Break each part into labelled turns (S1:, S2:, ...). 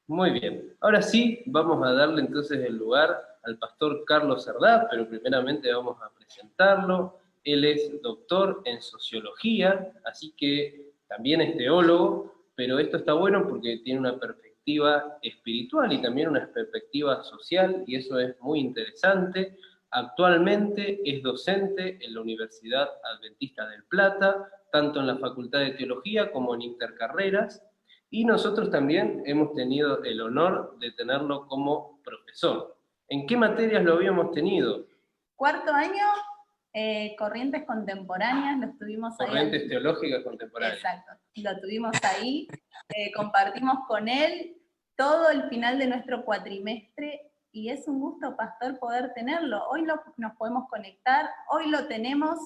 S1: Muy bien. Ahora sí, vamos a darle entonces el lugar al pastor Carlos Cerdá, pero primeramente vamos a presentarlo. Él es doctor en sociología, así que también es teólogo, pero esto está bueno porque tiene una perspectiva espiritual y también una perspectiva social, y eso es muy interesante. Actualmente es docente en la Universidad Adventista del Plata, tanto en la Facultad de Teología como en Intercarreras, y nosotros también hemos tenido el honor de tenerlo como profesor. ¿En qué materias lo habíamos tenido?
S2: Cuarto año, corrientes contemporáneas, lo estuvimos ahí.
S1: Corrientes teológicas contemporáneas.
S2: Exacto, lo tuvimos ahí, compartimos con él todo el final de nuestro cuatrimestre y es un gusto, pastor, poder tenerlo. Hoy nos podemos conectar, hoy lo tenemos,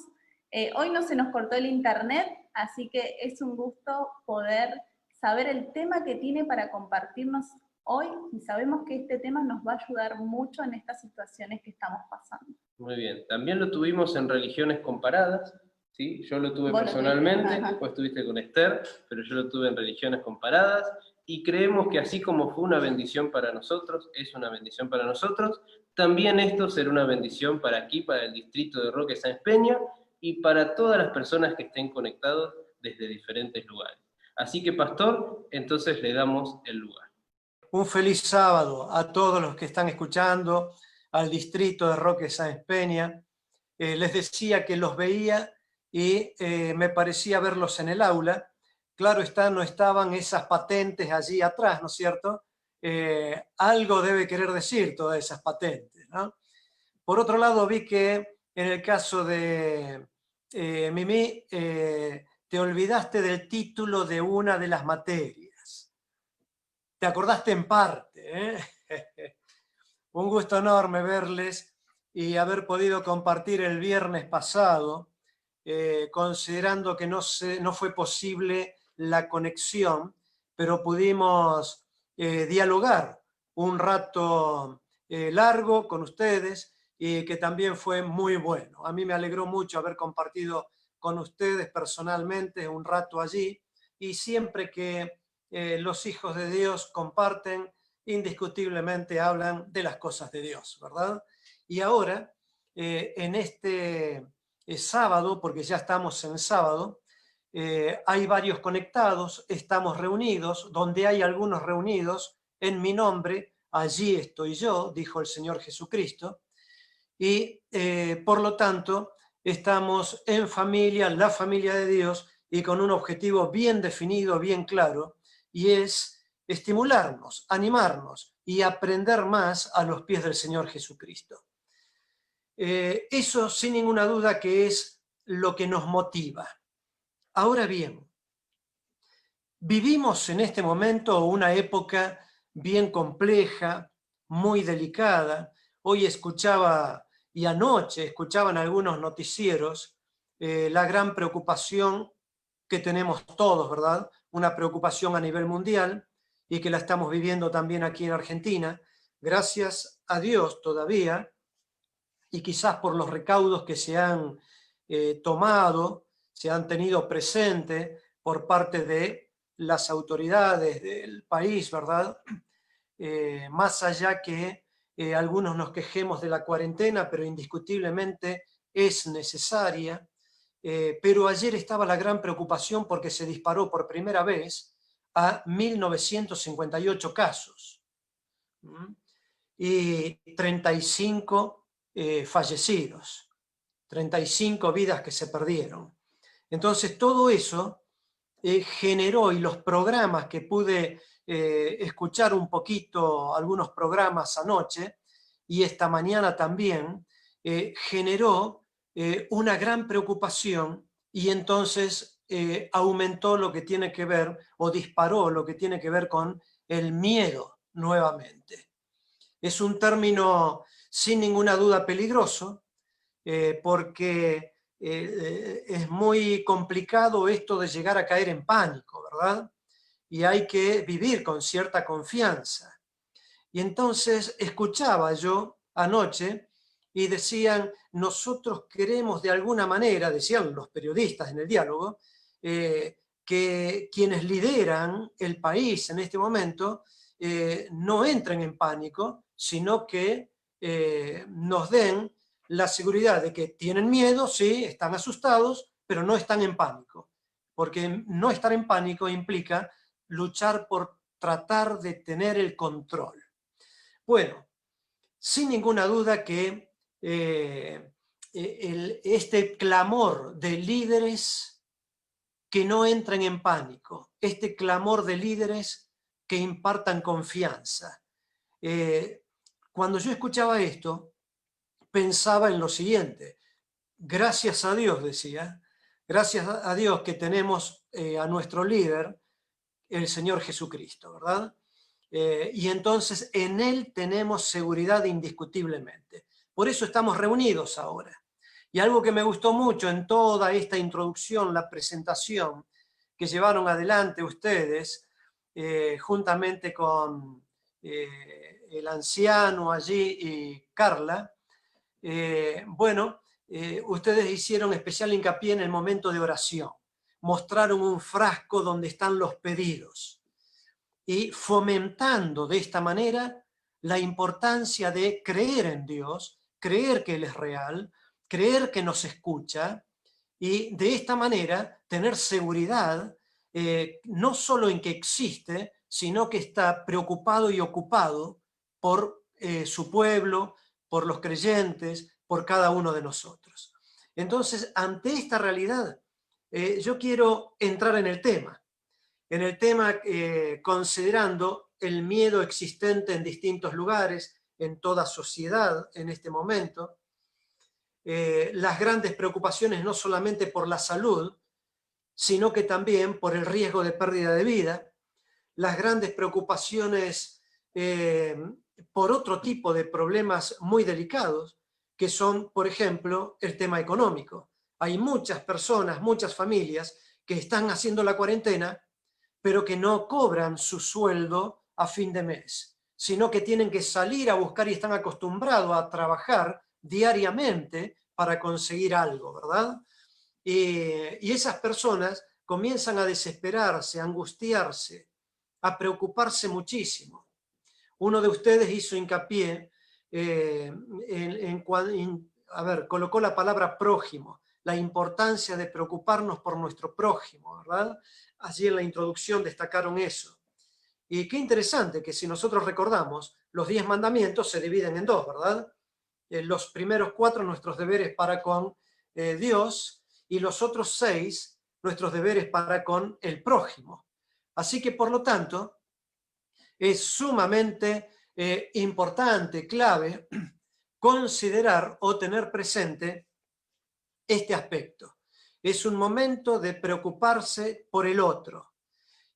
S2: hoy no se nos cortó el internet, así que es un gusto poder saber el tema que tiene para compartirnos hoy y sabemos que este tema nos va a ayudar mucho en estas situaciones que estamos pasando.
S1: Muy bien. También lo tuvimos en religiones comparadas, ¿sí? Yo lo tuve personalmente, vos estuviste con Esther, pero yo lo tuve en religiones comparadas, y creemos que así como fue una bendición para nosotros, es una bendición para nosotros, también esto será una bendición para aquí, para el distrito de Roque Sáenz Peña, y para todas las personas que estén conectados desde diferentes lugares. Así que, pastor, entonces le damos el lugar.
S3: Un feliz sábado a todos los que están escuchando, al distrito de Roque Sáenz Peña. Les decía que los veía y me parecía verlos en el aula. Claro está, no estaban esas patentes allí atrás, ¿no es cierto? Algo debe querer decir todas esas patentes, ¿no? Por otro lado, vi que en el caso de Mimi, te olvidaste del título de una de las materias. Te acordaste en parte, ¿eh? Un gusto enorme verles y haber podido compartir el viernes pasado, considerando que no fue posible la conexión, pero pudimos dialogar un rato largo con ustedes y que también fue muy bueno. A mí me alegró mucho haber compartido con ustedes personalmente un rato allí, y siempre que los hijos de Dios comparten, indiscutiblemente hablan de las cosas de Dios, ¿verdad? Y ahora, en este sábado, porque ya estamos en sábado, hay varios conectados, estamos reunidos, donde hay algunos reunidos en mi nombre, allí estoy yo, dijo el Señor Jesucristo, y por lo tanto estamos en familia, la familia de Dios, y con un objetivo bien definido, bien claro, y es estimularnos, animarnos y aprender más a los pies del Señor Jesucristo. Eso sin ninguna duda que es lo que nos motiva. Ahora bien, vivimos en este momento una época bien compleja, muy delicada. Hoy escuchaba, y anoche escuchaban algunos noticieros, la gran preocupación que tenemos todos, ¿verdad? Una preocupación a nivel mundial y que la estamos viviendo también aquí en Argentina. Gracias a Dios todavía, y quizás por los recaudos que se han tomado, se han tenido presente por parte de las autoridades del país, ¿verdad? Más allá que algunos nos quejemos de la cuarentena, pero indiscutiblemente es necesaria. Pero ayer estaba la gran preocupación porque se disparó por primera vez a 1958 casos y 35 fallecidos, 35 vidas que se perdieron. Entonces todo eso generó, y los programas que pude escuchar un poquito, algunos programas anoche y esta mañana también, generó una gran preocupación, y entonces aumentó lo que tiene que ver, o disparó lo que tiene que ver con el miedo nuevamente. Es un término sin ninguna duda peligroso, porque es muy complicado esto de llegar a caer en pánico, ¿verdad? Y hay que vivir con cierta confianza. Y entonces escuchaba yo anoche y decían, nosotros queremos de alguna manera, decían los periodistas en el diálogo, que quienes lideran el país en este momento no entren en pánico, sino que nos den la seguridad de que tienen miedo, sí, están asustados, pero no están en pánico. Porque no estar en pánico implica luchar por tratar de tener el control. Bueno, sin ninguna duda que este clamor de líderes que no entren en pánico, este clamor de líderes que impartan confianza. Cuando yo escuchaba esto, pensaba en lo siguiente: gracias a Dios, decía, gracias a Dios que tenemos a nuestro líder, el Señor Jesucristo, ¿verdad? Y entonces en Él tenemos seguridad indiscutiblemente. Por eso estamos reunidos ahora. Y algo que me gustó mucho en toda esta introducción, la presentación que llevaron adelante ustedes, juntamente con el anciano allí y Carla, ustedes hicieron especial hincapié en el momento de oración. Mostraron un frasco donde están los pedidos y fomentando de esta manera la importancia de creer en Dios, creer que Él es real, creer que nos escucha y de esta manera tener seguridad no solo en que existe, sino que está preocupado y ocupado por su pueblo, por los creyentes, por cada uno de nosotros. Entonces, ante esta realidad, yo quiero entrar en el tema considerando el miedo existente en distintos lugares, en toda sociedad en este momento, las grandes preocupaciones no solamente por la salud, sino que también por el riesgo de pérdida de vida, las grandes preocupaciones por otro tipo de problemas muy delicados, que son, por ejemplo, el tema económico. Hay muchas personas, muchas familias que están haciendo la cuarentena, pero que no cobran su sueldo a fin de mes, sino que tienen que salir a buscar y están acostumbrados a trabajar diariamente para conseguir algo, ¿verdad? Y esas personas comienzan a desesperarse, a angustiarse, a preocuparse muchísimo. Uno de ustedes hizo hincapié colocó la palabra prójimo, la importancia de preocuparnos por nuestro prójimo, ¿verdad? Allí en la introducción destacaron eso. Y qué interesante que si nosotros recordamos, los 10 mandamientos se dividen en dos, ¿verdad? Los primeros 4, nuestros deberes para con Dios, y los otros 6, nuestros deberes para con el prójimo. Así que, por lo tanto, es sumamente importante, clave, considerar o tener presente este aspecto. Es un momento de preocuparse por el otro.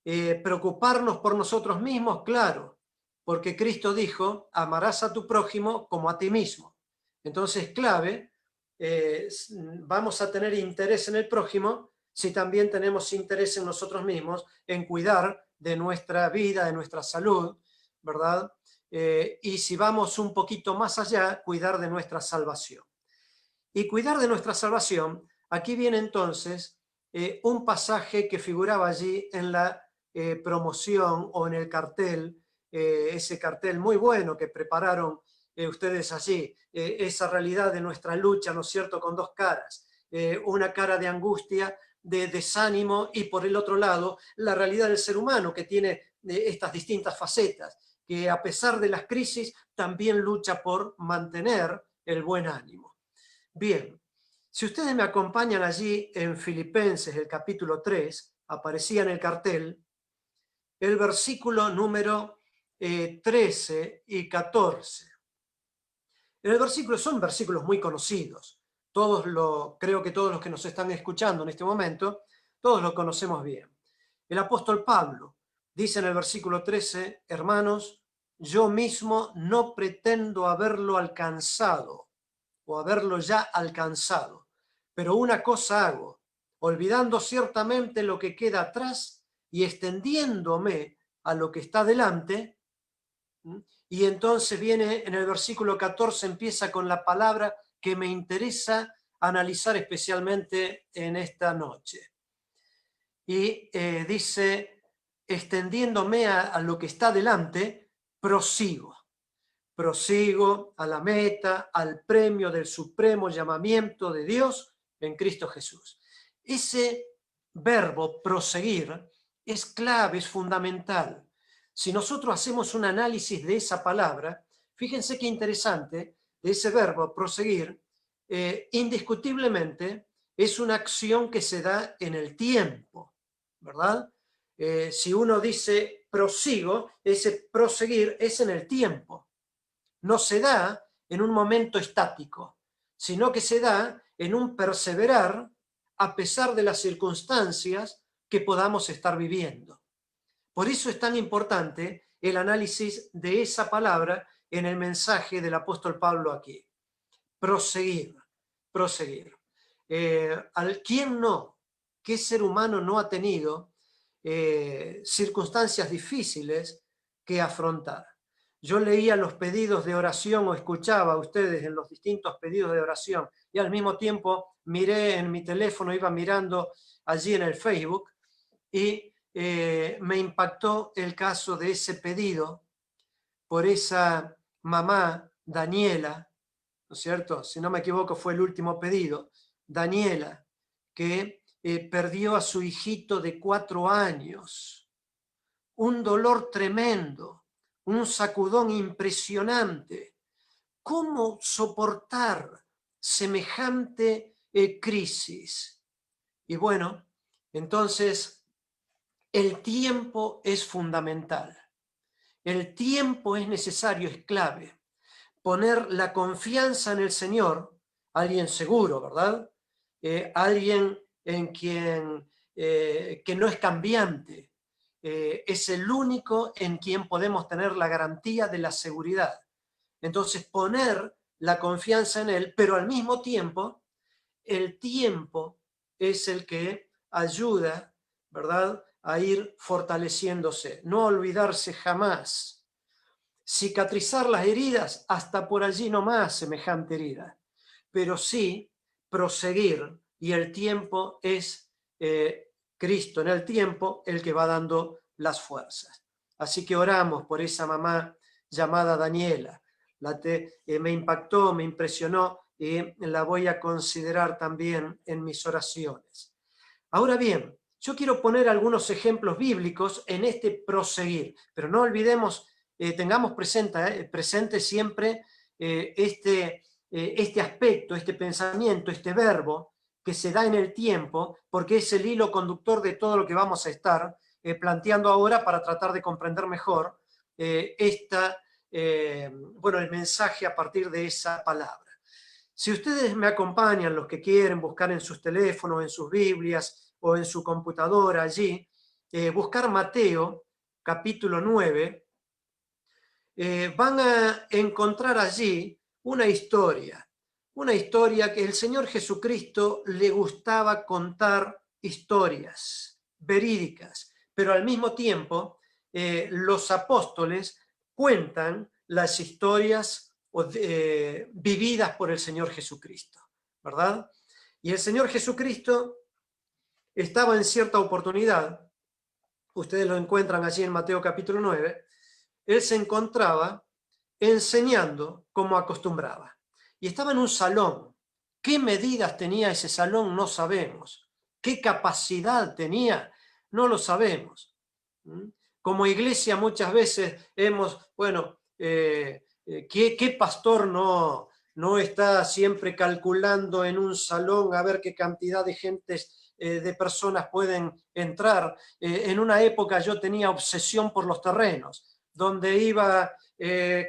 S3: Preocuparnos por nosotros mismos, claro, porque Cristo dijo, amarás a tu prójimo como a ti mismo. Entonces, clave, vamos a tener interés en el prójimo si también tenemos interés en nosotros mismos, en cuidar de nuestra vida, de nuestra salud, ¿verdad? Y si vamos un poquito más allá, cuidar de nuestra salvación. Y cuidar de nuestra salvación, aquí viene entonces un pasaje que figuraba allí en la promoción o en el cartel, ese cartel muy bueno que prepararon ustedes allí, esa realidad de nuestra lucha, ¿no es cierto?, con dos caras, una cara de angustia, de desánimo, y por el otro lado, la realidad del ser humano que tiene estas distintas facetas, que a pesar de las crisis también lucha por mantener el buen ánimo. Bien, si ustedes me acompañan allí en Filipenses, el capítulo 3, aparecía en el cartel, el versículo número 13 y 14. En el versículo, son versículos muy conocidos. Creo que todos los que nos están escuchando en este momento, todos lo conocemos bien. El apóstol Pablo dice en el versículo 13, hermanos, yo mismo no pretendo haberlo alcanzado o haberlo ya alcanzado, pero una cosa hago, olvidando ciertamente lo que queda atrás y extendiéndome a lo que está delante. Y entonces viene en el versículo 14, empieza con la palabra que me interesa analizar especialmente en esta noche. Y dice, extendiéndome a lo que está delante, prosigo. Prosigo a la meta, al premio del supremo llamamiento de Dios en Cristo Jesús. Ese verbo proseguir es clave, es fundamental. Si nosotros hacemos un análisis de esa palabra, fíjense qué interesante, de ese verbo proseguir, indiscutiblemente es una acción que se da en el tiempo, ¿verdad? Si uno dice prosigo, ese proseguir es en el tiempo. No se da en un momento estático, sino que se da en un perseverar a pesar de las circunstancias que podamos estar viviendo. Por eso es tan importante el análisis de esa palabra en el mensaje del apóstol Pablo aquí. Proseguir, proseguir. ¿Quién no? ¿Qué ser humano no ha tenido circunstancias difíciles que afrontar? Yo leía los pedidos de oración o escuchaba a ustedes en los distintos pedidos de oración y al mismo tiempo miré en mi teléfono, iba mirando allí en el Facebook y me impactó el caso de ese pedido por esa mamá, Daniela, ¿no es cierto? Si no me equivoco fue el último pedido, Daniela, que perdió a su hijito de 4 años. Un dolor tremendo, un sacudón impresionante. ¿Cómo soportar semejante crisis? Y bueno, entonces el tiempo es fundamental. El tiempo es necesario, es clave. Poner la confianza en el Señor, alguien seguro, ¿verdad? Alguien en quien que no es cambiante, es el único en quien podemos tener la garantía de la seguridad. Entonces poner la confianza en Él, pero al mismo tiempo, el tiempo es el que ayuda, ¿verdad?, a ir fortaleciéndose. No olvidarse jamás. Cicatrizar las heridas, hasta por allí nomás semejante herida, pero sí proseguir, y el tiempo es Cristo en el tiempo el que va dando las fuerzas. Así que oramos por esa mamá llamada Daniela. Me impactó, me impresionó y la voy a considerar también en mis oraciones. Ahora bien, yo quiero poner algunos ejemplos bíblicos en este proseguir, pero no olvidemos, tengamos presente siempre este aspecto, este pensamiento, este verbo que se da en el tiempo, porque es el hilo conductor de todo lo que vamos a estar planteando ahora para tratar de comprender mejor el mensaje a partir de esa palabra. Si ustedes me acompañan, los que quieren buscar en sus teléfonos, en sus Biblias o en su computadora allí, buscar Mateo, capítulo 9, van a encontrar allí una historia que el Señor Jesucristo le gustaba contar historias verídicas, pero al mismo tiempo los apóstoles cuentan las historias vividas por el Señor Jesucristo, ¿verdad? Y el Señor Jesucristo estaba en cierta oportunidad, ustedes lo encuentran allí en Mateo capítulo 9, Él se encontraba enseñando como acostumbraba. Y estaba en un salón. ¿Qué medidas tenía ese salón? No sabemos. ¿Qué capacidad tenía? No lo sabemos. Como iglesia muchas veces hemos, ¿qué pastor no está siempre calculando en un salón a ver qué cantidad de gentes, de personas pueden entrar? En una época yo tenía obsesión por los terrenos, donde iba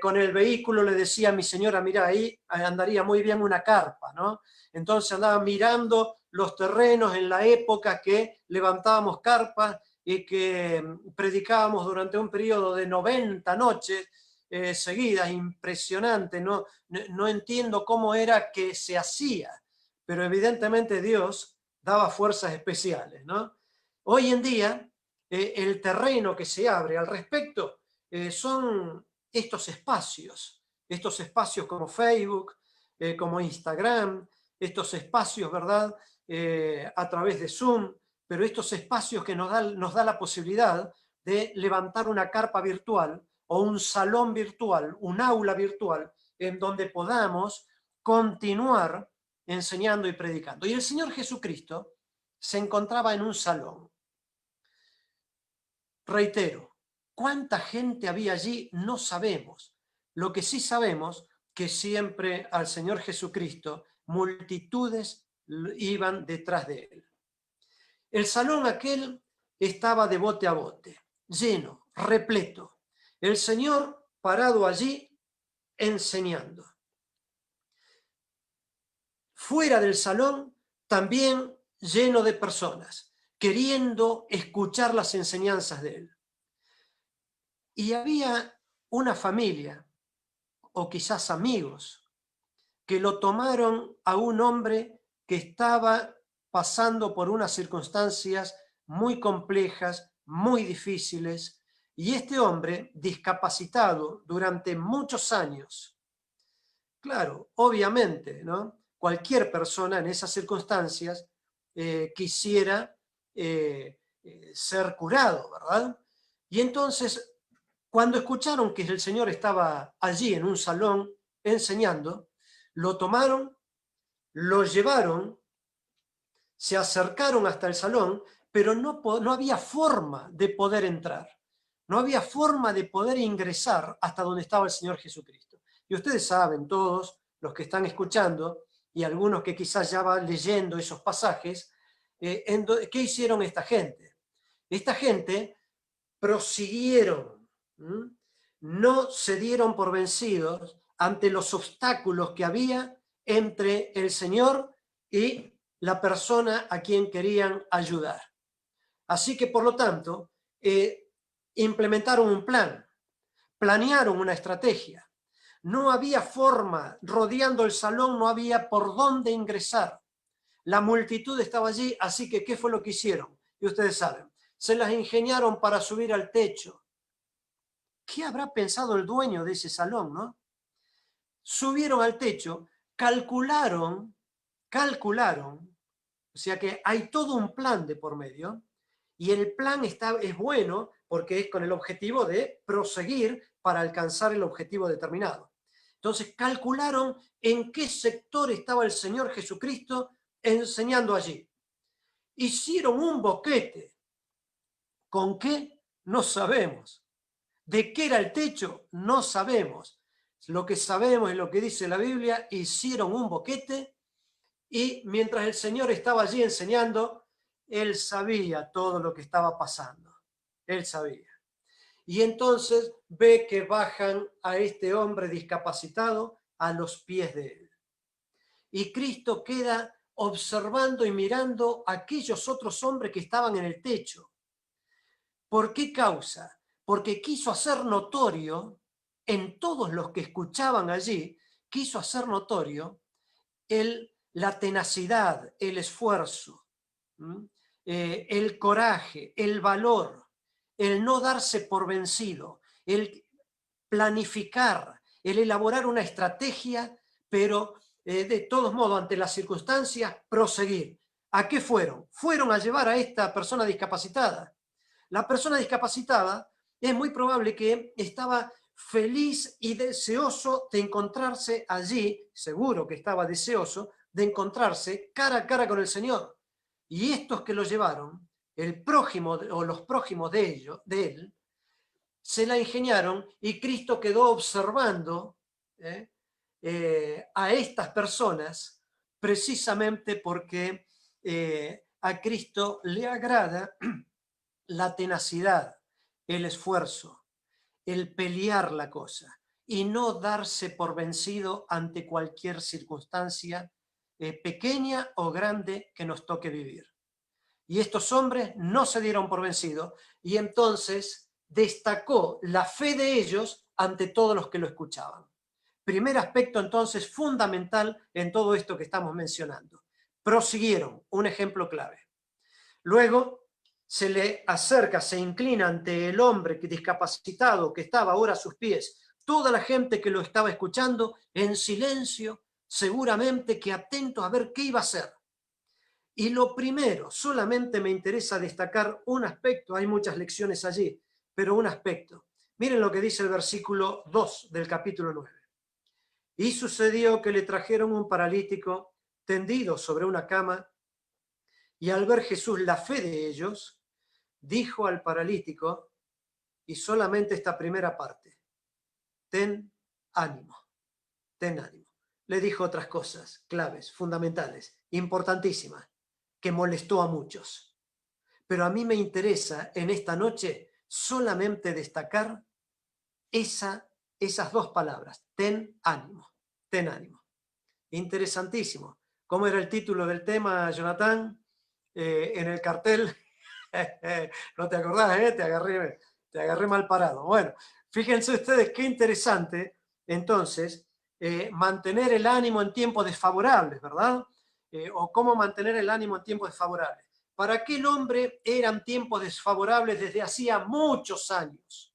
S3: con el vehículo, le decía a mi señora, mira, ahí andaría muy bien una carpa, ¿no? Entonces andaba mirando los terrenos en la época que levantábamos carpas y que predicábamos durante un periodo de 90 noches seguidas, impresionante. No entiendo cómo era que se hacía, pero evidentemente Dios daba fuerzas especiales, ¿no? Hoy en día, el terreno que se abre al respecto son estos espacios como Facebook, como Instagram, estos espacios, ¿verdad?, a través de Zoom, pero estos espacios que nos da la posibilidad de levantar una carpa virtual o un salón virtual, un aula virtual, en donde podamos continuar enseñando y predicando. Y el Señor Jesucristo se encontraba en un salón. Reitero, ¿cuánta gente había allí? No sabemos. Lo que sí sabemos, que siempre al Señor Jesucristo multitudes iban detrás de él. El salón aquel estaba de bote a bote, lleno, repleto. El Señor parado allí enseñando. Fuera del salón también lleno de personas, queriendo escuchar las enseñanzas de él. Y había una familia, o quizás amigos, que lo tomaron a un hombre que estaba pasando por unas circunstancias muy complejas, muy difíciles, y este hombre, discapacitado durante muchos años, claro, obviamente, ¿no? Cualquier persona en esas circunstancias quisiera ser curado, ¿verdad? Y entonces, cuando escucharon que el Señor estaba allí en un salón enseñando, lo tomaron, lo llevaron, se acercaron hasta el salón, pero no había forma de poder entrar. No había forma de poder ingresar hasta donde estaba el Señor Jesucristo. Y ustedes saben, todos los que están escuchando, y algunos que quizás ya van leyendo esos pasajes, ¿qué hicieron esta gente? Esta gente prosiguieron, no se dieron por vencidos ante los obstáculos que había entre el Señor y la persona a quien querían ayudar. Así que, por lo tanto, implementaron un plan, planearon una estrategia. No había forma, rodeando el salón no había por dónde ingresar. La multitud estaba allí, así que ¿qué fue lo que hicieron? Y ustedes saben, se las ingeniaron para subir al techo. ¿Qué habrá pensado el dueño de ese salón, no? Subieron al techo, calcularon, o sea que hay todo un plan de por medio, y el plan es bueno porque es con el objetivo de proseguir para alcanzar el objetivo determinado. Entonces calcularon en qué sector estaba el Señor Jesucristo enseñando allí. Hicieron un boquete. ¿Con qué? No sabemos. ¿De qué era el techo? No sabemos. Lo que sabemos es lo que dice la Biblia: hicieron un boquete, y mientras el Señor estaba allí enseñando, Él sabía todo lo que estaba pasando. Él sabía. Y entonces ve que bajan a este hombre discapacitado a los pies de Él. Y Cristo queda observando y mirando a aquellos otros hombres que estaban en el techo. ¿Por qué causa? Porque quiso hacer notorio en todos los que escuchaban allí, quiso hacer notorio la tenacidad, el esfuerzo, el coraje, el valor, el no darse por vencido, el planificar, el elaborar una estrategia, pero de todos modos, ante las circunstancias, proseguir. ¿A qué fueron? Fueron a llevar a esta persona discapacitada. La persona discapacitada es muy probable que estaba feliz y deseoso de encontrarse allí, seguro que estaba deseoso de encontrarse cara a cara con el Señor. Y estos que lo llevaron, el prójimo o los prójimos de él, se la ingeniaron, y Cristo quedó observando a estas personas, precisamente porque a Cristo le agrada la tenacidad, el esfuerzo, el pelear la cosa y no darse por vencido ante cualquier circunstancia pequeña o grande que nos toque vivir. Y estos hombres no se dieron por vencido, y entonces destacó la fe de ellos ante todos los que lo escuchaban. Primer aspecto entonces fundamental en todo esto que estamos mencionando. Prosiguieron, un ejemplo clave. Luego se le acerca, se inclina ante el hombre discapacitado que estaba ahora a sus pies. Toda la gente que lo estaba escuchando en silencio, seguramente que atentos a ver qué iba a hacer. Y lo primero, solamente me interesa destacar un aspecto, hay muchas lecciones allí, pero un aspecto. Miren lo que dice el versículo 2 del capítulo 9. Y sucedió que le trajeron un paralítico tendido sobre una cama, y al ver Jesús la fe de ellos, dijo al paralítico, y solamente esta primera parte, ten ánimo, ten ánimo. Le dijo otras cosas claves, fundamentales, importantísimas, que molestó a muchos. Pero a mí me interesa en esta noche solamente destacar esas dos palabras, ten ánimo, ten ánimo. Interesantísimo. ¿Cómo era el título del tema, Jonathan? En el cartel, no te acordás, te agarré mal parado. Bueno, fíjense ustedes qué interesante, entonces, mantener el ánimo en tiempos desfavorables, ¿verdad? O cómo mantener el ánimo en tiempos desfavorables. Para aquel hombre eran tiempos desfavorables desde hacía muchos años.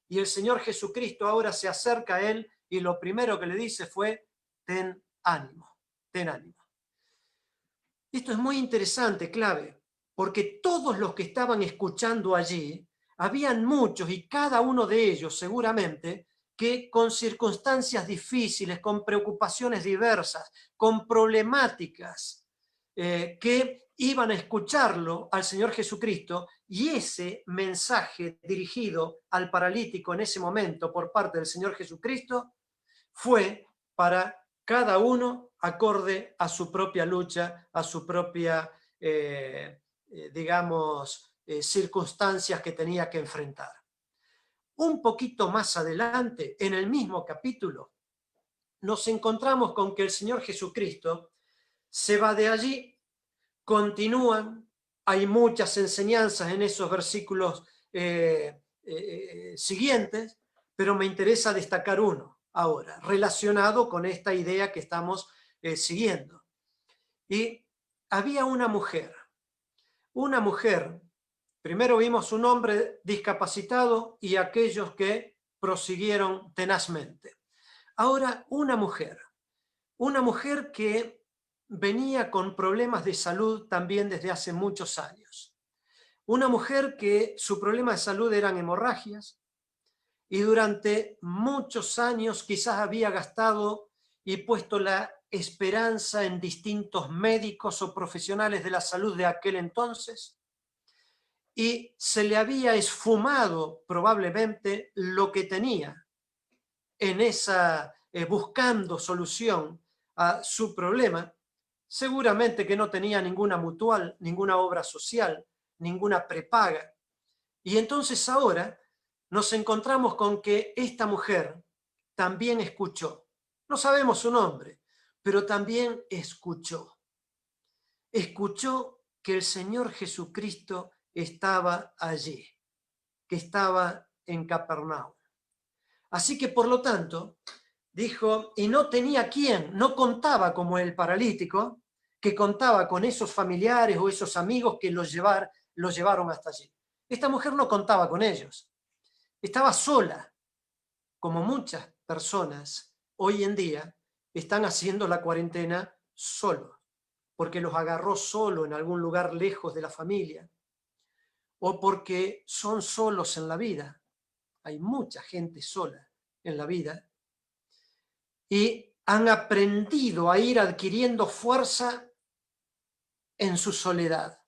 S3: Y el Señor Jesucristo ahora se acerca a él y lo primero que le dice fue, ten ánimo, ten ánimo. Esto es muy interesante, clave, porque todos los que estaban escuchando allí, habían muchos y cada uno de ellos seguramente que con circunstancias difíciles, con preocupaciones diversas, con problemáticas, que iban a escucharlo al Señor Jesucristo, y ese mensaje dirigido al paralítico en ese momento por parte del Señor Jesucristo fue para cada uno acorde a su propia lucha, a su propia, circunstancias que tenía que enfrentar. Un poquito más adelante, en el mismo capítulo, nos encontramos con que el Señor Jesucristo se va de allí, continúan, hay muchas enseñanzas en esos versículos siguientes, pero me interesa destacar uno ahora, relacionado con esta idea que estamos siguiendo. Y había una mujer, primero vimos un hombre discapacitado y aquellos que prosiguieron tenazmente. Ahora una mujer que venía con problemas de salud también desde hace muchos años. Una mujer que su problema de salud eran hemorragias y durante muchos años quizás había gastado y puesto la esperanza en distintos médicos o profesionales de la salud de aquel entonces, y se le había esfumado probablemente lo que tenía en esa buscando solución a su problema. Seguramente que no tenía ninguna mutual, ninguna obra social, ninguna prepaga. Y entonces ahora nos encontramos con que esta mujer también escuchó. No sabemos su nombre, pero también escuchó. Escuchó que el Señor Jesucristo estaba allí, que estaba en Capernaum. Así que, por lo tanto, dijo, y no tenía quién, no contaba como el paralítico, que contaba con esos familiares o esos amigos que los llevaron hasta allí. Esta mujer no contaba con ellos. Estaba sola, como muchas personas hoy en día están haciendo la cuarentena solos, porque los agarró solo en algún lugar lejos de la familia, o porque son solos en la vida. Hay mucha gente sola en la vida, y han aprendido a ir adquiriendo fuerza en su soledad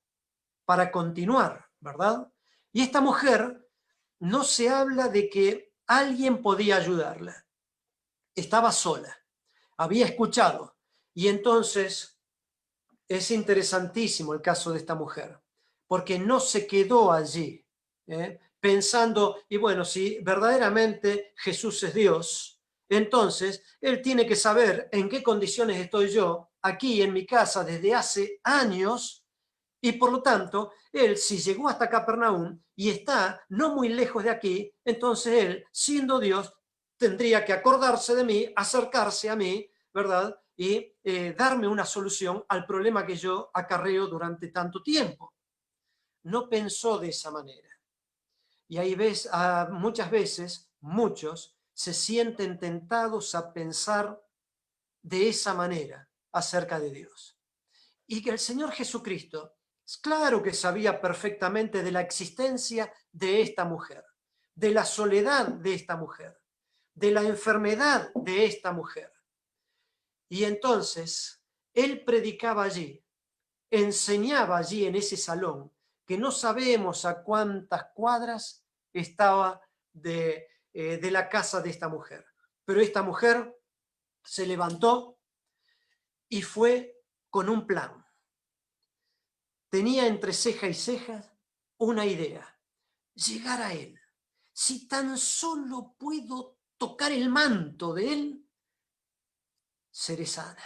S3: para continuar, ¿verdad? Y esta mujer no se habla de que alguien podía ayudarla. Estaba sola, había escuchado, y entonces es interesantísimo el caso de esta mujer, porque no se quedó allí, pensando, y bueno, si verdaderamente Jesús es Dios, entonces Él tiene que saber en qué condiciones estoy yo aquí en mi casa desde hace años, y por lo tanto, Él si llegó hasta Capernaum y está no muy lejos de aquí, entonces Él, siendo Dios, tendría que acordarse de mí, acercarse a mí, ¿verdad? Y darme una solución al problema que yo acarreo durante tanto tiempo. No pensó de esa manera. Y ahí ves, muchas veces, muchos se sienten tentados a pensar de esa manera acerca de Dios. Y que el Señor Jesucristo Claro que sabía perfectamente de la existencia de esta mujer, de la soledad de esta mujer, de la enfermedad de esta mujer. Y entonces él predicaba allí, enseñaba allí en ese salón, que no sabemos a cuántas cuadras estaba de la casa de esta mujer. Pero esta mujer se levantó y fue con un plan. Tenía entre ceja y ceja una idea: llegar a él. Si tan solo puedo tocar el manto de él, seré sana.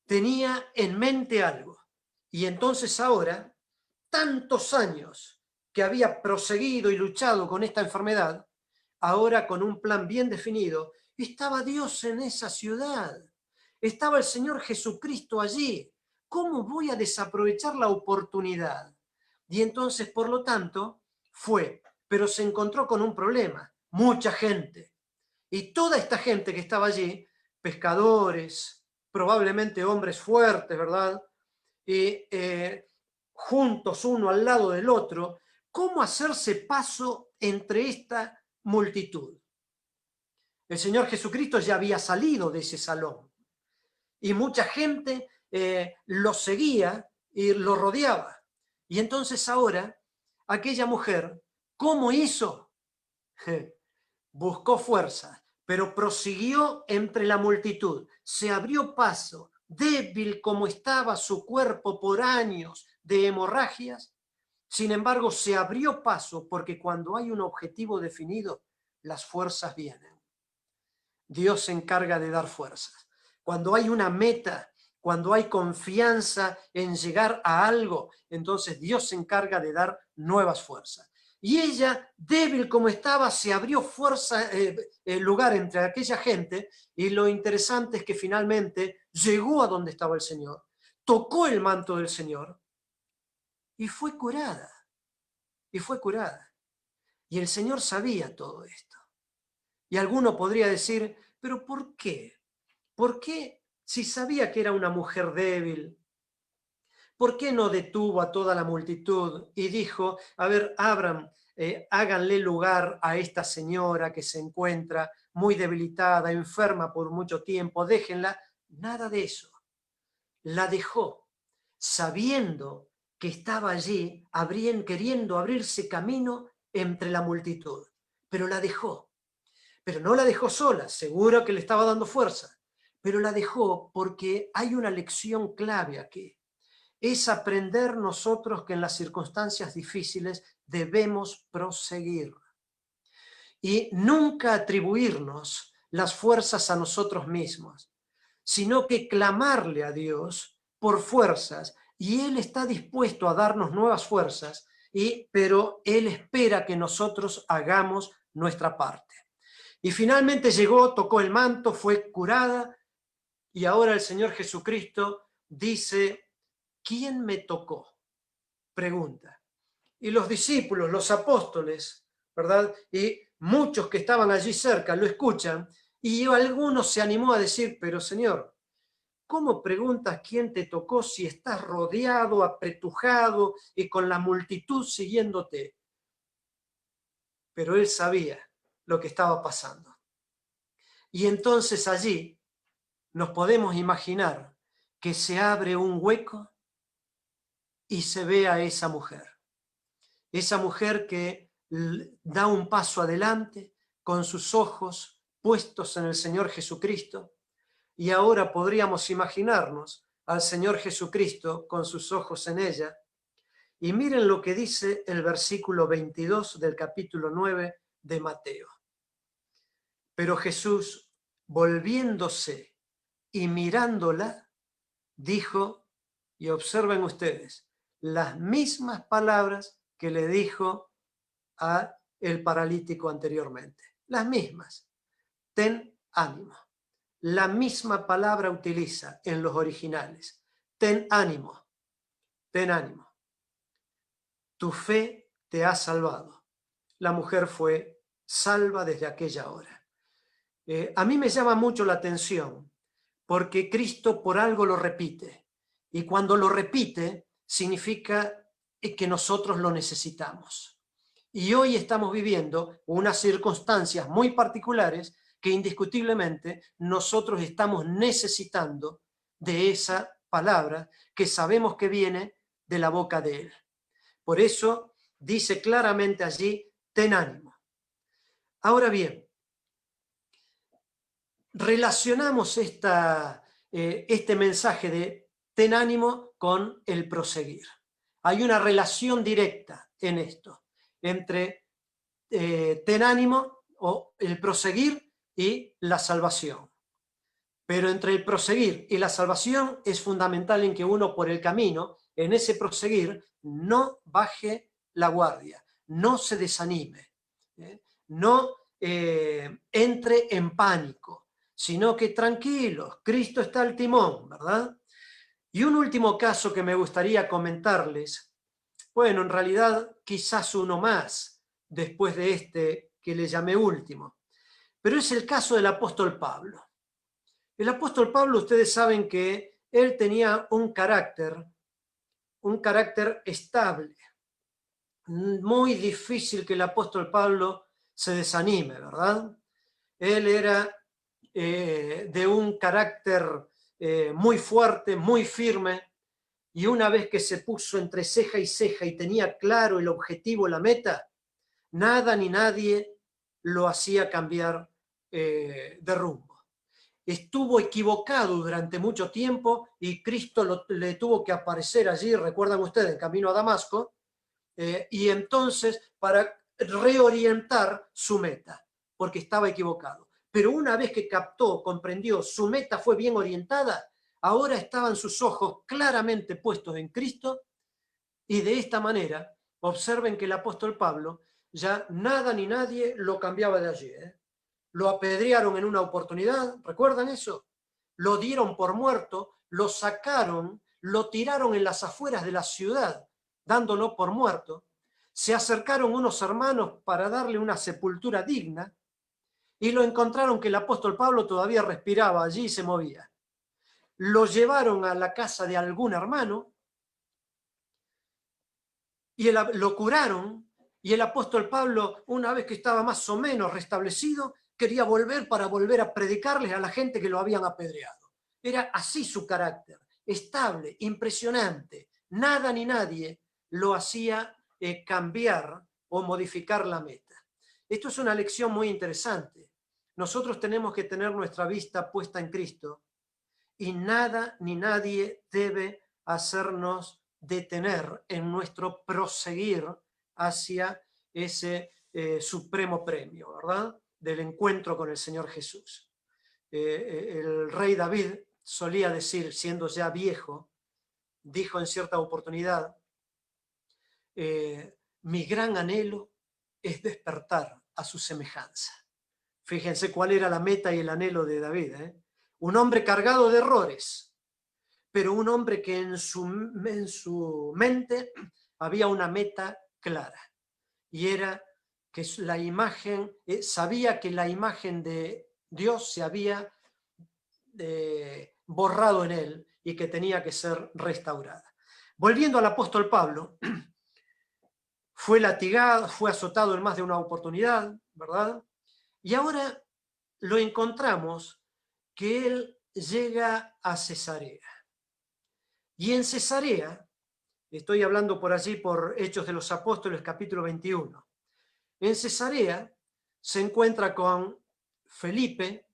S3: Tenía en mente algo. Y entonces ahora, tantos años que había proseguido y luchado con esta enfermedad, ahora con un plan bien definido, estaba Dios en esa ciudad. Estaba el Señor Jesucristo allí. ¿Cómo voy a desaprovechar la oportunidad? Y entonces, por lo tanto, fue, pero se encontró con un problema. Mucha gente. Y toda esta gente que estaba allí, pescadores, probablemente hombres fuertes, ¿verdad? Y juntos uno al lado del otro, ¿cómo hacerse paso entre esta multitud? El Señor Jesucristo ya había salido de ese salón y mucha gente lo seguía y lo rodeaba. Y entonces ahora, aquella mujer, ¿cómo hizo? Buscó fuerza, pero prosiguió entre la multitud, se abrió paso, débil como estaba su cuerpo por años de hemorragias. Sin embargo, se abrió paso porque cuando hay un objetivo definido, las fuerzas vienen. Dios se encarga de dar fuerzas. Cuando hay una meta, cuando hay confianza en llegar a algo, entonces Dios se encarga de dar nuevas fuerzas. Y ella, débil como estaba, se abrió fuerza, lugar entre aquella gente, y lo interesante es que finalmente llegó a donde estaba el Señor, tocó el manto del Señor y fue curada. Y fue curada. Y el Señor sabía todo esto. Y alguno podría decir, ¿pero por qué? ¿Por qué, si sabía que era una mujer débil, por qué no detuvo a toda la multitud y dijo, a ver, Abraham, háganle lugar a esta señora que se encuentra muy debilitada, enferma por mucho tiempo, déjenla? Nada de eso. La dejó, sabiendo que estaba allí, queriendo abrirse camino entre la multitud, pero la dejó. Pero no la dejó sola, seguro que le estaba dando fuerza, pero la dejó porque hay una lección clave aquí. Es aprender nosotros que en las circunstancias difíciles debemos proseguir y nunca atribuirnos las fuerzas a nosotros mismos, sino que clamarle a Dios por fuerzas, y Él está dispuesto a darnos nuevas fuerzas, pero Él espera que nosotros hagamos nuestra parte. Y finalmente llegó, tocó el manto, fue curada, y ahora el Señor Jesucristo dice, ¿quién me tocó? Pregunta. Y los discípulos, los apóstoles, ¿verdad? Y muchos que estaban allí cerca lo escuchan, y algunos se animó a decir, pero Señor, ¿cómo preguntas quién te tocó si estás rodeado, apretujado y con la multitud siguiéndote? Pero él sabía lo que estaba pasando. Y entonces allí nos podemos imaginar que se abre un hueco y se ve a esa mujer que da un paso adelante con sus ojos puestos en el Señor Jesucristo, y ahora podríamos imaginarnos al Señor Jesucristo con sus ojos en ella. Y miren lo que dice el versículo 22 del capítulo 9 de Mateo. Pero Jesús, volviéndose y mirándola, dijo, y observen ustedes, las mismas palabras que le dijo a el paralítico anteriormente. Las mismas. Ten ánimo. La misma palabra utiliza en los originales. Ten ánimo. Ten ánimo. Tu fe te ha salvado. La mujer fue salva desde aquella hora. A mí me llama mucho la atención porque Cristo por algo lo repite. Y cuando lo repite, significa que nosotros lo necesitamos. Y hoy estamos viviendo unas circunstancias muy particulares que indiscutiblemente nosotros estamos necesitando de esa palabra que sabemos que viene de la boca de Él. Por eso dice claramente allí, ten ánimo. Ahora bien, relacionamos este mensaje de ten ánimo con el proseguir. Hay una relación directa en esto, entre ten ánimo o el proseguir y la salvación. Pero entre el proseguir y la salvación es fundamental en que uno por el camino, en ese proseguir, no baje la guardia, no se desanime, no entre en pánico, sino que tranquilos, Cristo está al timón, ¿verdad? Y un último caso que me gustaría comentarles, bueno, en realidad quizás uno más, después de este que le llamé último, pero es el caso del apóstol Pablo. El apóstol Pablo, ustedes saben que él tenía un carácter estable. Muy difícil que el apóstol Pablo se desanime, ¿verdad? Él era de un carácter muy fuerte, muy firme, y una vez que se puso entre ceja y tenía claro el objetivo, la meta, nada ni nadie lo hacía cambiar de rumbo. Estuvo equivocado durante mucho tiempo y Cristo le tuvo que aparecer allí, recuerdan ustedes, en camino a Damasco, y entonces para reorientar su meta, porque estaba equivocado. Pero una vez que captó, comprendió, su meta fue bien orientada, ahora estaban sus ojos claramente puestos en Cristo, y de esta manera, observen que el apóstol Pablo ya nada ni nadie lo cambiaba de allí. Lo apedrearon en una oportunidad, ¿recuerdan eso? Lo dieron por muerto, lo sacaron, lo tiraron en las afueras de la ciudad, dándolo por muerto. Se acercaron unos hermanos para darle una sepultura digna y lo encontraron que el apóstol Pablo todavía respiraba allí y se movía. Lo llevaron a la casa de algún hermano y lo curaron, y el apóstol Pablo, una vez que estaba más o menos restablecido, quería volver para volver a predicarles a la gente que lo habían apedreado. Era así su carácter, estable, impresionante. Nada ni nadie lo hacía cambiar o modificar la meta. Esto es una lección muy interesante. Nosotros tenemos que tener nuestra vista puesta en Cristo y nada ni nadie debe hacernos detener en nuestro proseguir hacia ese supremo premio, ¿verdad? Del encuentro con el Señor Jesús. El rey David solía decir, siendo ya viejo, dijo en cierta oportunidad, mi gran anhelo es despertar a su semejanza. Fíjense cuál era la meta y el anhelo de David, Un hombre cargado de errores, pero un hombre que en su mente había una meta clara, y era que la imagen, sabía que la imagen de Dios se había borrado en él y que tenía que ser restaurada. Volviendo al apóstol Pablo, fue latigado, fue azotado en más de una oportunidad, ¿verdad? Y ahora lo encontramos que él llega a Cesarea. Y en Cesarea, estoy hablando por allí por Hechos de los Apóstoles, capítulo 21, en Cesarea se encuentra con Felipe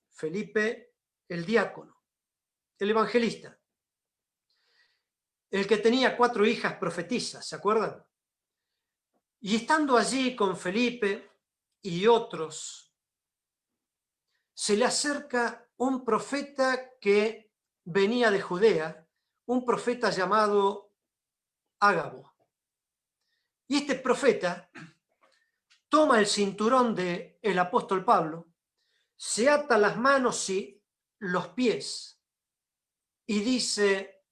S3: el diácono, el evangelista, el que tenía 4 hijas profetisas, ¿se acuerdan? Y estando allí con Felipe y otros, se le acerca un profeta que venía de Judea, un profeta llamado Ágabo. Y este profeta toma el cinturón del apóstol Pablo, se ata las manos y los pies y dice,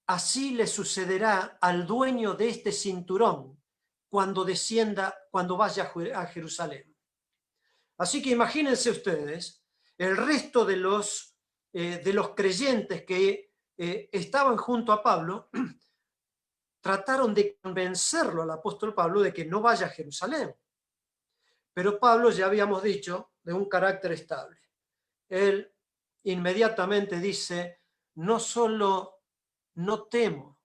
S3: así le sucederá al dueño de este cinturón cuando descienda, cuando vaya a Jerusalén. Así que imagínense ustedes, el resto de los creyentes que estaban junto a Pablo trataron de convencerlo al apóstol Pablo de que no vaya a Jerusalén. Pero Pablo, ya habíamos dicho, de un carácter estable. Él inmediatamente dice, no solo no temo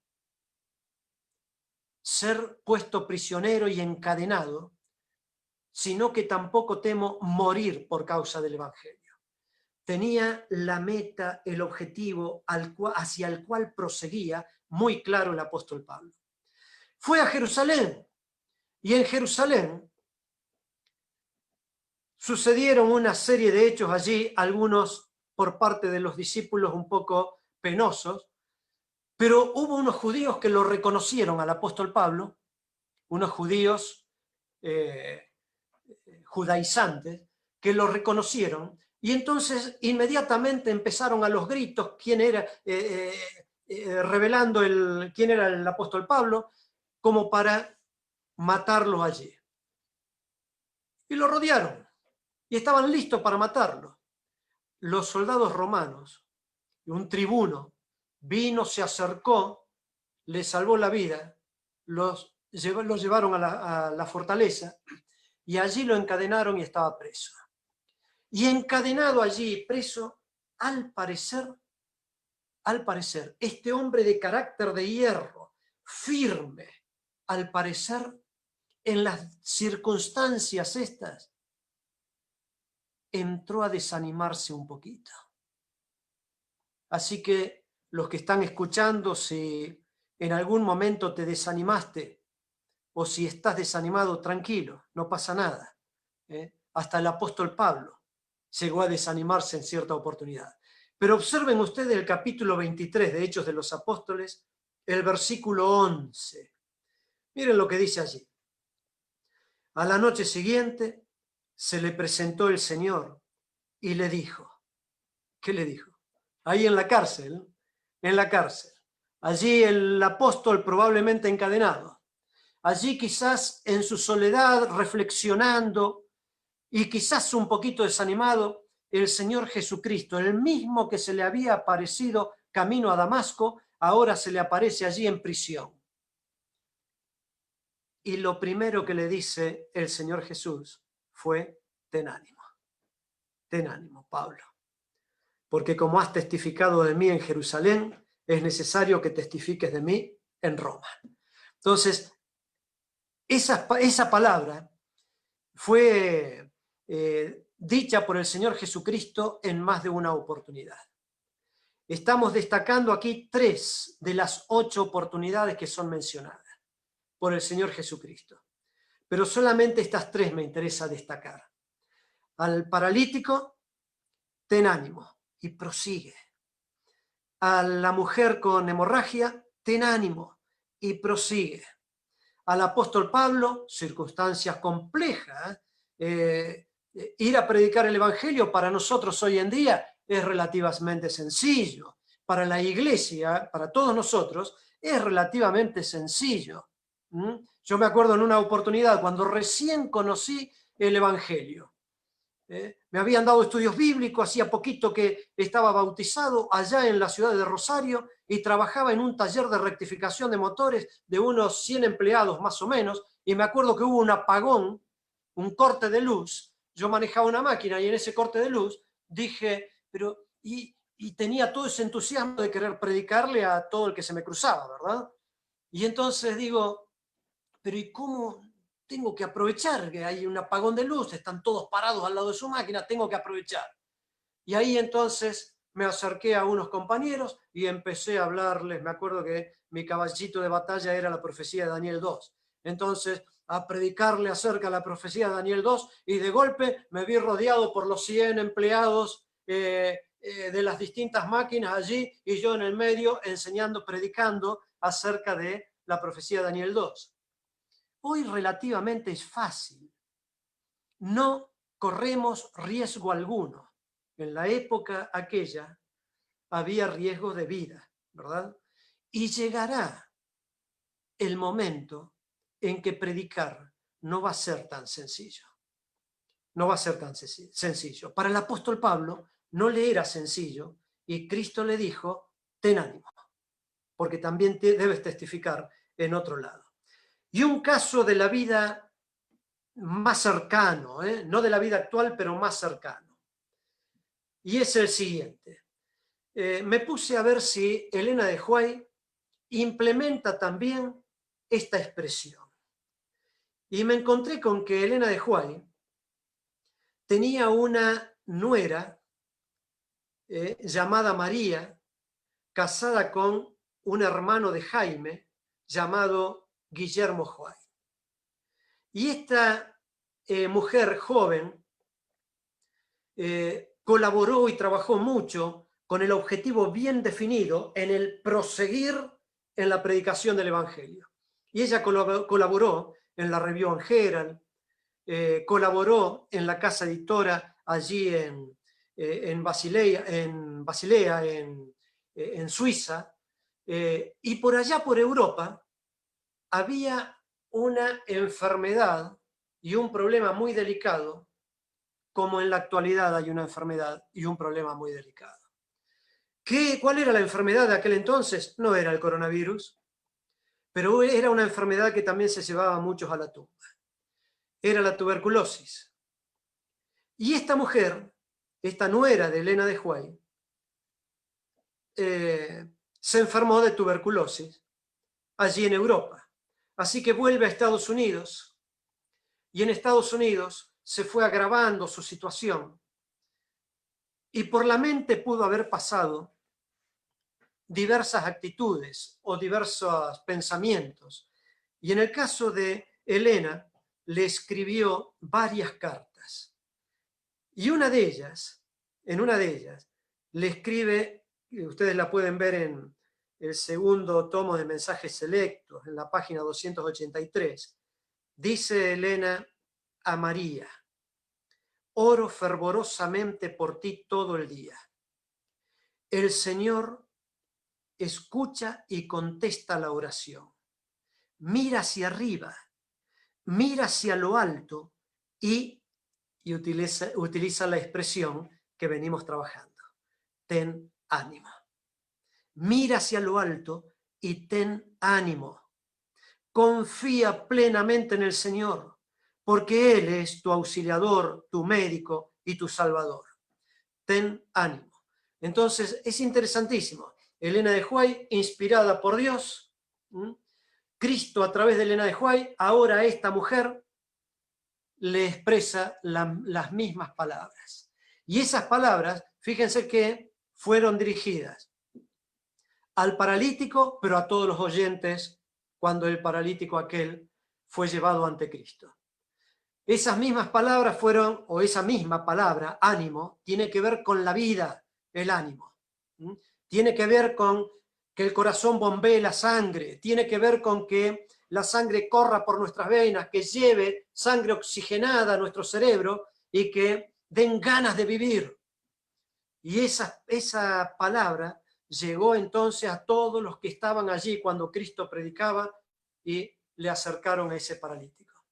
S3: ser puesto prisionero y encadenado, sino que tampoco temo morir por causa del Evangelio. Tenía la meta, el objetivo hacia el cual proseguía muy claro el apóstol Pablo. Fue a Jerusalén, y en Jerusalén sucedieron una serie de hechos allí, algunos por parte de los discípulos un poco penosos, pero hubo unos judíos que lo reconocieron al apóstol Pablo, unos judíos judaizantes, que lo reconocieron, y entonces inmediatamente empezaron a los gritos quién era, revelando quién era el apóstol Pablo, como para matarlo allí. Y lo rodearon, y estaban listos para matarlo. Los soldados romanos, un tribuno, vino, se acercó, le salvó la vida, los llevaron a la fortaleza, y allí lo encadenaron y estaba preso. Y encadenado allí, preso, al parecer, este hombre de carácter de hierro, firme, al parecer, en las circunstancias estas, entró a desanimarse un poquito. Así que los que están escuchando, si en algún momento te desanimaste, o si estás desanimado, tranquilo, no pasa nada. Hasta el apóstol Pablo llegó a desanimarse en cierta oportunidad. Pero observen ustedes el capítulo 23 de Hechos de los Apóstoles, el versículo 11. Miren lo que dice allí. A la noche siguiente se le presentó el Señor y le dijo, ¿qué le dijo? Ahí en la cárcel, allí el apóstol probablemente encadenado, allí quizás en su soledad reflexionando y quizás un poquito desanimado, el Señor Jesucristo, el mismo que se le había aparecido camino a Damasco, ahora se le aparece allí en prisión. Y lo primero que le dice el Señor Jesús fue, ten ánimo, Pablo, porque como has testificado de mí en Jerusalén, es necesario que testifiques de mí en Roma. Entonces, esa palabra fue dicha por el Señor Jesucristo en más de una oportunidad. Estamos destacando aquí 3 de las 8 oportunidades que son mencionadas por el Señor Jesucristo. Pero solamente estas 3 me interesa destacar. Al paralítico, ten ánimo y prosigue. A la mujer con hemorragia, ten ánimo y prosigue. Al apóstol Pablo, circunstancias complejas, ir a predicar el Evangelio para nosotros hoy en día es relativamente sencillo. Para la iglesia, para todos nosotros, es relativamente sencillo. Yo me acuerdo en una oportunidad cuando recién conocí el Evangelio. Me habían dado estudios bíblicos, hacía poquito que estaba bautizado allá en la ciudad de Rosario y trabajaba en un taller de rectificación de motores de unos 100 empleados más o menos, y me acuerdo que hubo un apagón, un corte de luz. Yo manejaba una máquina y en ese corte de luz dije, pero y tenía todo ese entusiasmo de querer predicarle a todo el que se me cruzaba, ¿verdad? Y entonces digo, pero ¿y cómo tengo que aprovechar? Que hay un apagón de luz, están todos parados al lado de su máquina, tengo que aprovechar. Y ahí entonces me acerqué a unos compañeros y empecé a hablarles. Me acuerdo que mi caballito de batalla era la profecía de Daniel 2. Entonces, a predicarle acerca de la profecía de Daniel 2, y de golpe me vi rodeado por los 100 empleados de las distintas máquinas allí, y yo en el medio enseñando, predicando acerca de la profecía de Daniel 2. Hoy relativamente es fácil. No corremos riesgo alguno. En la época aquella había riesgo de vida, ¿verdad? Y llegará el momento en que predicar no va a ser tan sencillo. No va a ser tan sencillo. Para el apóstol Pablo no le era sencillo, y Cristo le dijo, ten ánimo, porque también debes testificar en otro lado. Y un caso de la vida más cercano, no de la vida actual, pero más cercano. Y es el siguiente. Me puse a ver si Elena de Huay implementa también esta expresión. Y me encontré con que Elena de Huay tenía una nuera llamada María, casada con un hermano de Jaime llamado Guillermo Huay. Y esta mujer joven colaboró y trabajó mucho con el objetivo bien definido en el proseguir en la predicación del Evangelio. Y ella colaboró en la Review and Herald, colaboró en la casa editora allí en Basilea, en Suiza, y por allá por Europa había una enfermedad y un problema muy delicado, como en la actualidad hay una enfermedad y un problema muy delicado. ¿Cuál era la enfermedad de aquel entonces? No era el coronavirus, pero era una enfermedad que también se llevaba a muchos a la tumba. Era la tuberculosis. Y esta mujer, esta nuera de Elena de Huay, se enfermó de tuberculosis allí en Europa. Así que vuelve a Estados Unidos, y en Estados Unidos se fue agravando su situación, y por la mente pudo haber pasado diversas actitudes o diversos pensamientos. Y en el caso de Elena, le escribió varias cartas. Y en una de ellas, le escribe, ustedes la pueden ver en el segundo tomo de Mensajes Selectos, en la página 283, dice Elena a María: oro fervorosamente por ti todo el día. El Señor escucha y contesta la oración. Mira hacia arriba, mira hacia lo alto y utiliza la expresión que venimos trabajando. Ten ánimo. Mira hacia lo alto y ten ánimo. Confía plenamente en el Señor, porque Él es tu auxiliador, tu médico y tu salvador. Ten ánimo. Entonces, es interesantísimo. Elena de Huay, inspirada por Dios, Cristo a través de Elena de Huay, ahora a esta mujer le expresa las mismas palabras. Y esas palabras, fíjense que fueron dirigidas al paralítico, pero a todos los oyentes cuando el paralítico aquel fue llevado ante Cristo. Esas mismas palabras fueron, o esa misma palabra, ánimo, tiene que ver con la vida, el ánimo. Tiene que ver con que el corazón bombee la sangre, tiene que ver con que la sangre corra por nuestras venas, que lleve sangre oxigenada a nuestro cerebro y que den ganas de vivir. Y esa palabra llegó entonces a todos los que estaban allí cuando Cristo predicaba y le acercaron a ese paralítico.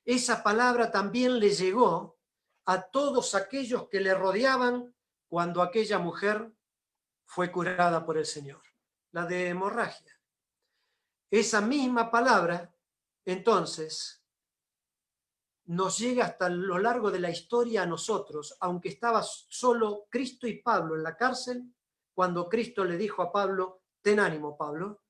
S3: Esa palabra también le llegó a todos aquellos que le rodeaban cuando aquella mujer fue curada por el Señor, la de hemorragia. Esa misma palabra, entonces, nos llega hasta lo largo de la historia a nosotros, aunque estaba solo Cristo y Pablo en la cárcel, cuando Cristo le dijo a Pablo: ten ánimo, Pablo,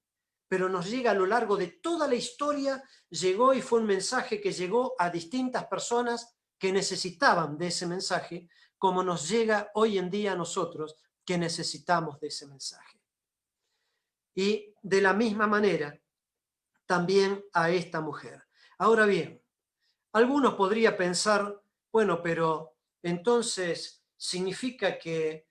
S3: pero nos llega a lo largo de toda la historia, llegó y fue un mensaje que llegó a distintas personas que necesitaban de ese mensaje, como nos llega hoy en día a nosotros, que necesitamos de ese mensaje. Y de la misma manera, también a esta mujer. Ahora bien, algunos podrían pensar, bueno, pero entonces significa que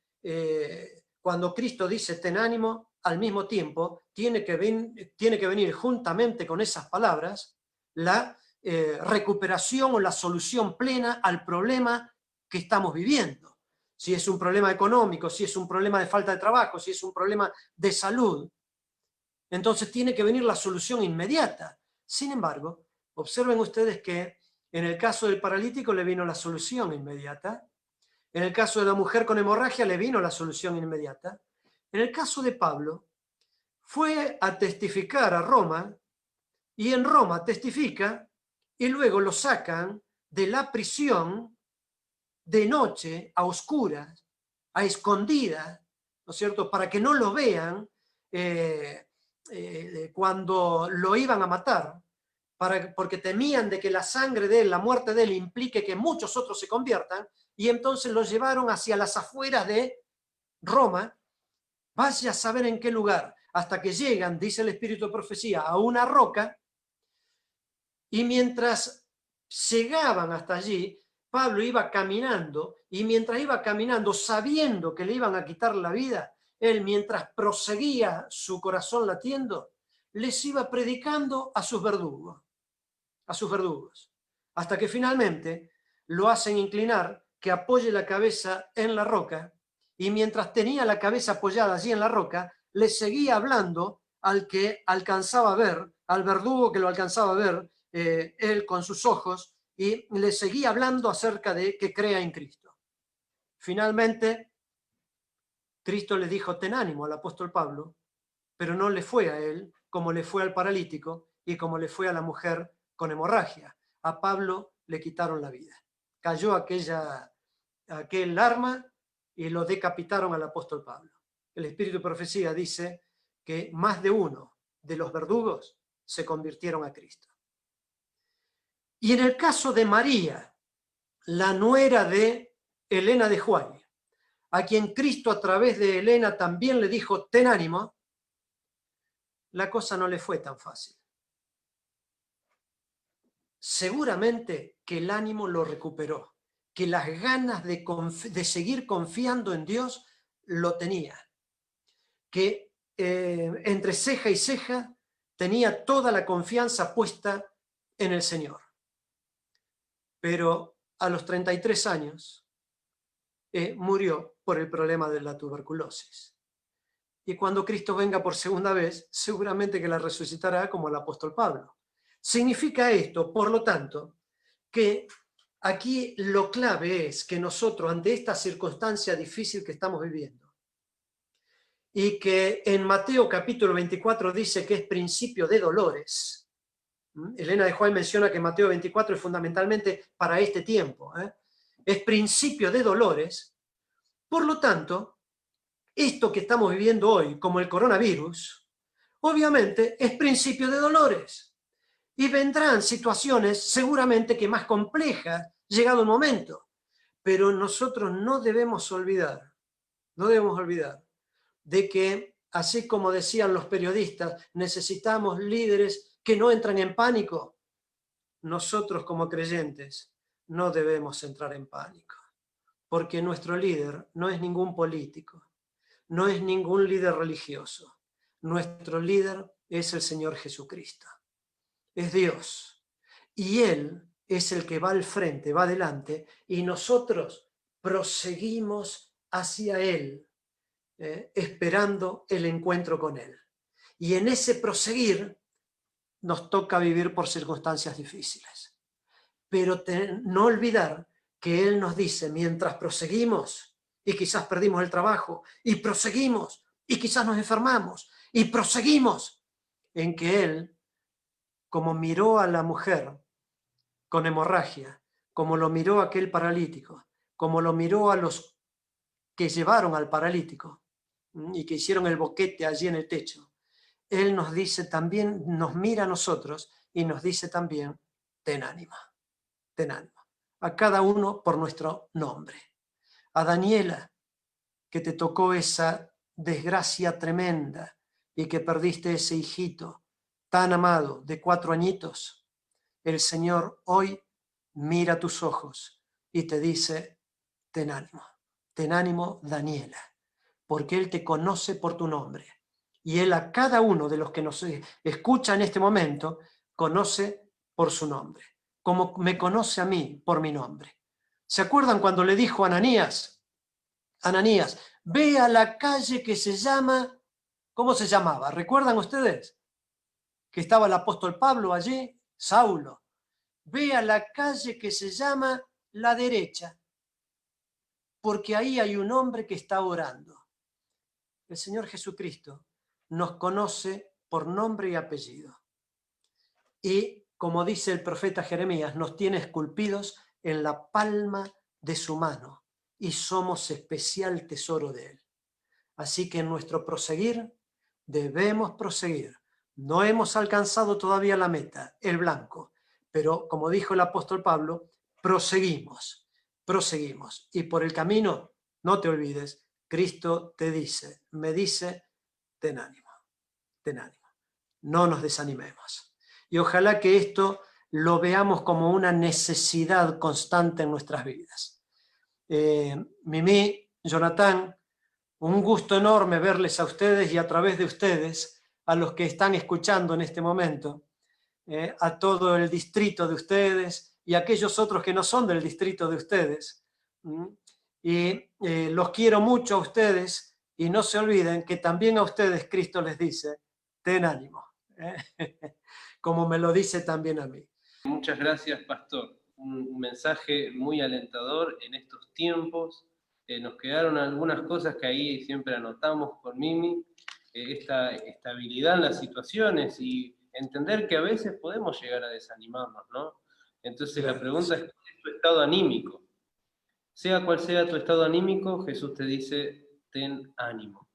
S3: cuando Cristo dice ten ánimo, al mismo tiempo tiene que venir juntamente con esas palabras la recuperación o la solución plena al problema que estamos viviendo. Si es un problema económico, si es un problema de falta de trabajo, si es un problema de salud, entonces tiene que venir la solución inmediata. Sin embargo, observen ustedes que en el caso del paralítico le vino la solución inmediata. En el caso de la mujer con hemorragia le vino la solución inmediata. En el caso de Pablo, fue a testificar a Roma y en Roma testifica, y luego lo sacan de la prisión de noche, a oscuras, a escondidas, ¿no es cierto?, para que no lo vean cuando lo iban a matar, porque temían de que la sangre de él, la muerte de él, implique que muchos otros se conviertan, y entonces lo llevaron hacia las afueras de Roma, vaya a saber en qué lugar, hasta que llegan, dice el Espíritu de Profecía, a una roca, y mientras llegaban hasta allí, Pablo iba caminando, y mientras iba caminando, sabiendo que le iban a quitar la vida, él, mientras proseguía su corazón latiendo, les iba predicando a sus verdugos, hasta que finalmente lo hacen inclinar, que apoye la cabeza en la roca, y mientras tenía la cabeza apoyada allí en la roca, le seguía hablando al que alcanzaba a ver, al verdugo que lo alcanzaba a ver, él con sus ojos, y le seguía hablando acerca de que crea en Cristo. Finalmente, Cristo le dijo, ten ánimo al apóstol Pablo, pero no le fue a él como le fue al paralítico y como le fue a la mujer con hemorragia. A Pablo le quitaron la vida. Cayó aquel arma y lo decapitaron al apóstol Pablo. El Espíritu de Profecía dice que más de uno de los verdugos se convirtieron a Cristo. Y en el caso de María, la nuera de Helena de Huay, a quien Cristo a través de Helena también le dijo, ten ánimo, la cosa no le fue tan fácil. Seguramente que el ánimo lo recuperó, que las ganas de seguir confiando en Dios lo tenía, que entre ceja y ceja tenía toda la confianza puesta en el Señor. Pero a los 33 años murió por el problema de la tuberculosis. Y cuando Cristo venga por segunda vez, seguramente que la resucitará como el apóstol Pablo. Significa esto, por lo tanto, que aquí lo clave es que nosotros, ante esta circunstancia difícil que estamos viviendo, y que en Mateo capítulo 24 dice que es principio de dolores, Helena de Huay menciona que Mateo 24 es fundamentalmente para este tiempo, es principio de dolores, por lo tanto, esto que estamos viviendo hoy, como el coronavirus, obviamente es principio de dolores. Y vendrán situaciones seguramente que más complejas, llegado el momento. Pero nosotros no debemos olvidar de que, así como decían los periodistas, necesitamos líderes que no entran en pánico. Nosotros como creyentes no debemos entrar en pánico, porque nuestro líder no es ningún político, no es ningún líder religioso. Nuestro líder es el Señor Jesucristo. Es Dios. Y Él es el que va al frente, va adelante, y nosotros proseguimos hacia Él, esperando el encuentro con Él. Y en ese proseguir nos toca vivir por circunstancias difíciles. Pero no olvidar que Él nos dice, mientras proseguimos, y quizás perdimos el trabajo, y proseguimos, y quizás nos enfermamos, y proseguimos, en que Él, como miró a la mujer con hemorragia, como lo miró a aquel paralítico, como lo miró a los que llevaron al paralítico y que hicieron el boquete allí en el techo, Él nos dice también, nos mira a nosotros y nos dice también, ten ánimo, a cada uno por nuestro nombre. A Daniela, que te tocó esa desgracia tremenda y que perdiste ese hijito tan amado de 4 añitos, el Señor hoy mira tus ojos y te dice, ten ánimo, Daniela, porque Él te conoce por tu nombre. Y Él a cada uno de los que nos escucha en este momento, conoce por su nombre, como me conoce a mí por mi nombre. ¿Se acuerdan cuando le dijo a Ananías, ve a la calle que se llama, ¿cómo se llamaba? ¿Recuerdan ustedes? Que estaba el apóstol Pablo allí, Saulo. Ve a la calle que se llama la derecha, porque ahí hay un hombre que está orando. El Señor Jesucristo nos conoce por nombre y apellido. y, como dice el profeta Jeremías, nos tiene esculpidos en la palma de su mano y somos especial tesoro de él. Así que en nuestro proseguir debemos proseguir. No hemos alcanzado todavía la meta, el blanco, pero como dijo el apóstol Pablo, proseguimos, proseguimos. Y por el camino, no te olvides, Cristo te dice, me dice, ten ánimo, ten ánimo. No nos desanimemos. Y ojalá que esto lo veamos como una necesidad constante en nuestras vidas. Mimi, Jonathan, un gusto enorme verles a ustedes y a través de ustedes, a los que están escuchando en este momento, a todo el distrito de ustedes y a aquellos otros que no son del distrito de ustedes. Y los quiero mucho a ustedes y no se olviden que también a ustedes Cristo les dice, ten ánimo, como me lo dice también a mí.
S1: Muchas gracias, pastor. Un mensaje muy alentador en estos tiempos. Nos quedaron algunas cosas que ahí siempre anotamos con Mimi, esta estabilidad en las situaciones y entender que a veces podemos llegar a desanimarnos, ¿no? Entonces claro, la pregunta es, ¿cuál es tu estado anímico? Sea cual sea tu estado anímico, Jesús te dice, ten ánimo.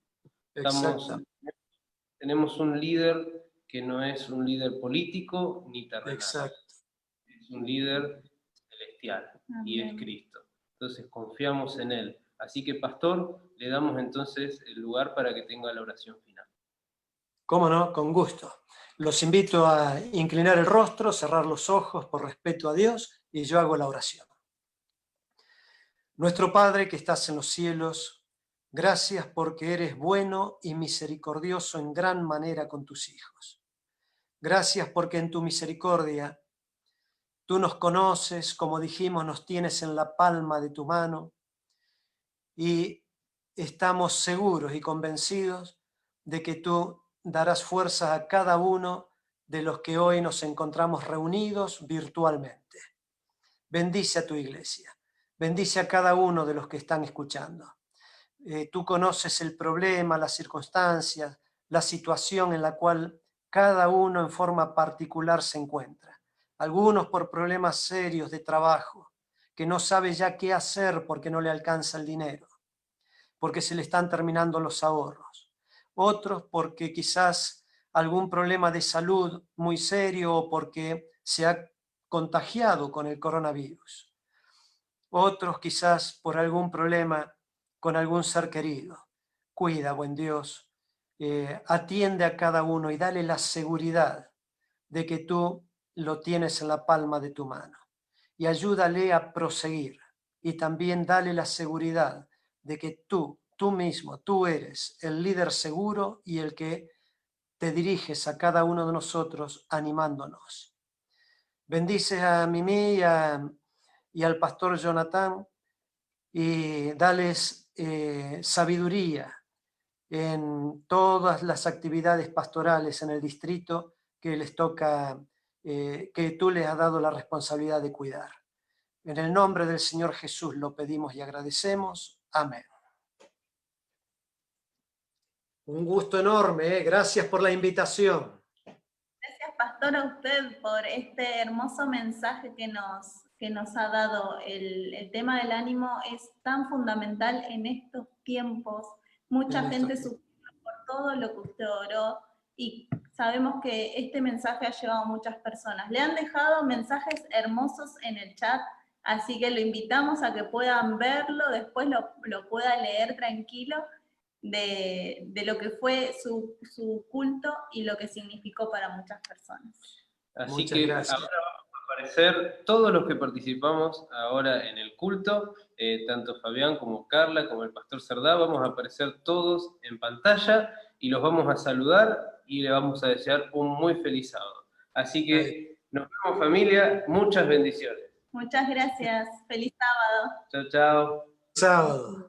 S1: Tenemos un líder que no es un líder político ni terrenal. Exacto. Es un líder celestial. Amén. Y es Cristo. Entonces confiamos en Él. Así que, pastor, le damos entonces el lugar para que tenga la oración final.
S3: Cómo no, con gusto. Los invito a inclinar el rostro, cerrar los ojos por respeto a Dios y yo hago la oración. Nuestro Padre que estás en los cielos, gracias porque eres bueno y misericordioso en gran manera con tus hijos. Gracias porque en tu misericordia tú nos conoces, como dijimos, nos tienes en la palma de tu mano y estamos seguros y convencidos de que tú darás fuerza a cada uno de los que hoy nos encontramos reunidos virtualmente. Bendice a tu iglesia, bendice a cada uno de los que están escuchando. Tú conoces el problema, las circunstancias, la situación en la cual cada uno en forma particular se encuentra. Algunos por problemas serios de trabajo, que no sabe ya qué hacer porque no le alcanza el dinero, porque se le están terminando los ahorros. Otros porque quizás algún problema de salud muy serio o porque se ha contagiado con el coronavirus. Otros quizás por algún problema con algún ser querido. Cuida, buen Dios, atiende a cada uno y dale la seguridad de que tú lo tienes en la palma de tu mano. Y ayúdale a proseguir. Y también dale la seguridad de que tú mismo, tú eres el líder seguro y el que te diriges a cada uno de nosotros animándonos. Bendice a Mimi y al pastor Jonathan y dales sabiduría en todas las actividades pastorales en el distrito que les toca, que tú les has dado la responsabilidad de cuidar. En el nombre del Señor Jesús lo pedimos y agradecemos. Amén. Un gusto enorme, gracias por la invitación.
S2: Gracias, pastor, a usted por este hermoso mensaje que nos ha dado. El tema del ánimo es tan fundamental en estos tiempos. Mucha gente sufrió por todo lo que usted oró y sabemos que este mensaje ha llevado a muchas personas. Le han dejado mensajes hermosos en el chat, así que lo invitamos a que puedan verlo, después lo pueda leer tranquilo, de lo que fue su culto y lo que significó para muchas personas.
S1: Así que gracias. Ahora vamos a aparecer todos los que participamos ahora en el culto, tanto Fabián como Carla, como el pastor Cerdá, vamos a aparecer todos en pantalla y los vamos a saludar y le vamos a desear un muy feliz sábado. Así que nos vemos, familia, muchas bendiciones.
S2: Muchas gracias, feliz sábado.
S1: Chao, chao.
S3: Sábado.